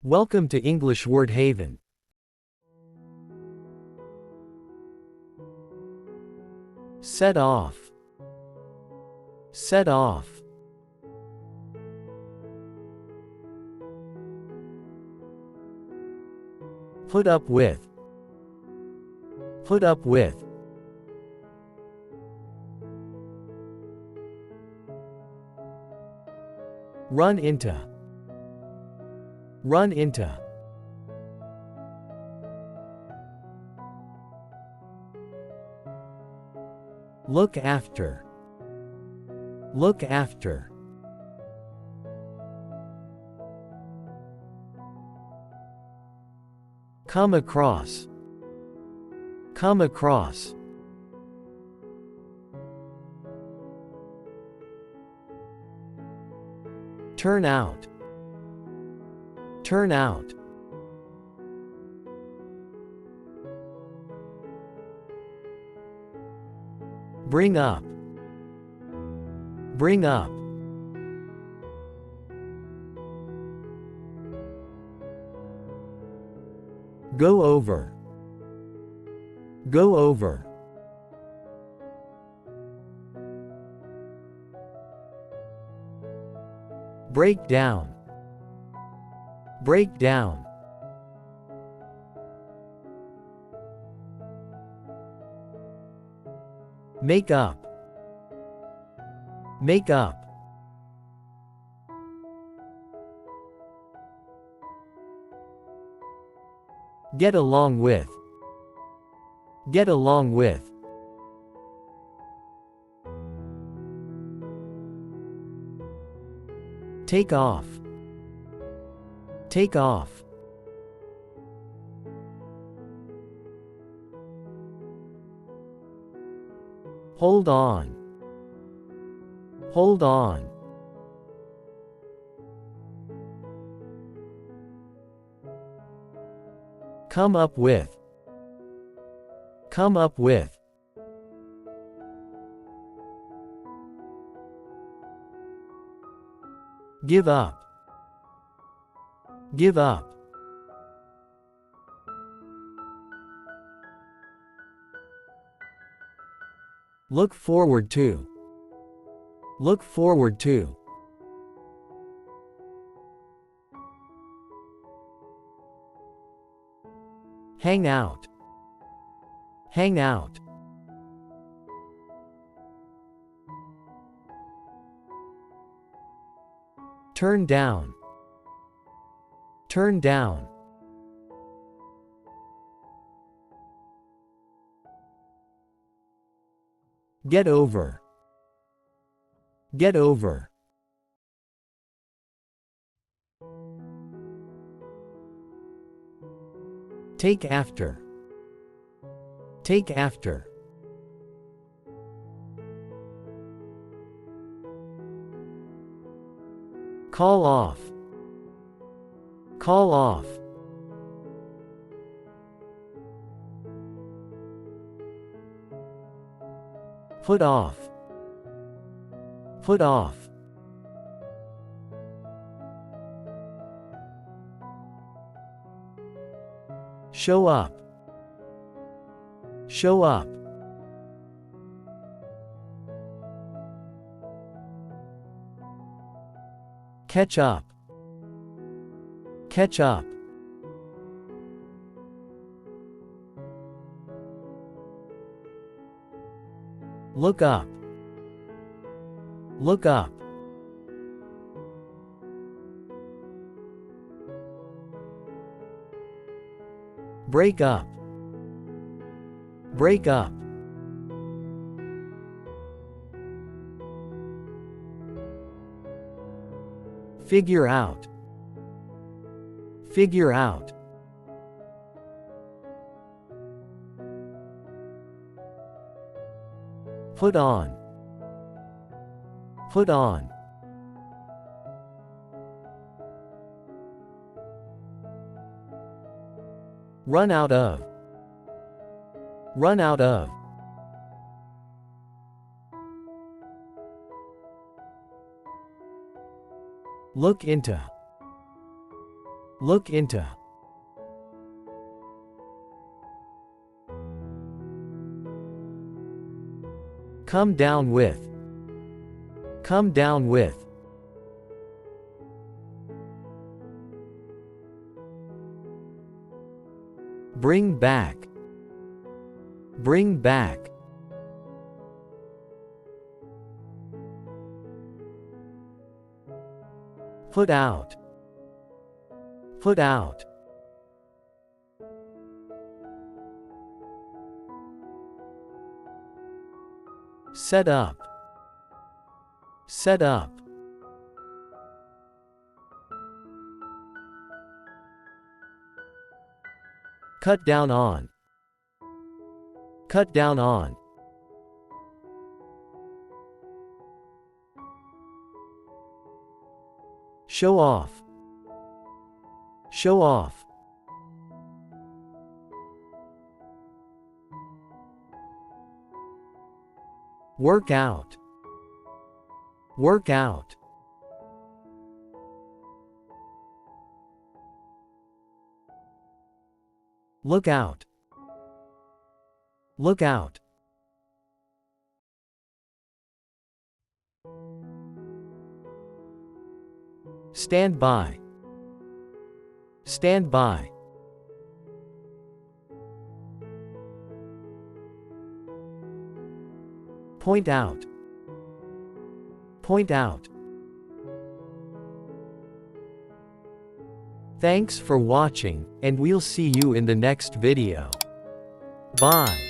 Welcome to English Word Haven. Set off. Set off. Put up with. Put up with. Run into. Run into. Look after. Look after. Come across. Come across. Turn out. Turn out. Bring up. Bring up. Go over. Go over. Break down. Break down. Make up. Make up. Get along with. Get along with. Take off. Take off. Hold on. Hold on. Come up with. Come up with. Give up. Give up. Look forward to. Look forward to. Hang out. Hang out. Turn down. Turn down. Get over. Get over. Take after. Take after. Call off. Call off. Put off. Put off. Show up. Show up. Catch up. Catch up. Look up. Look up. Break up. Break up. Figure out. Figure out. Put on. Put on. Run out of. Run out of. Look into. Look into. Come down with. Come down with. Bring back. Bring back. Put out. Put out. Set up. Set up. Cut down on. Cut down on. Show off. Show off. Work out. Work out. Look out. Look out. Stand by. Stand by. Point out. Point out. Thanks for watching, and we'll see you in the next video. Bye.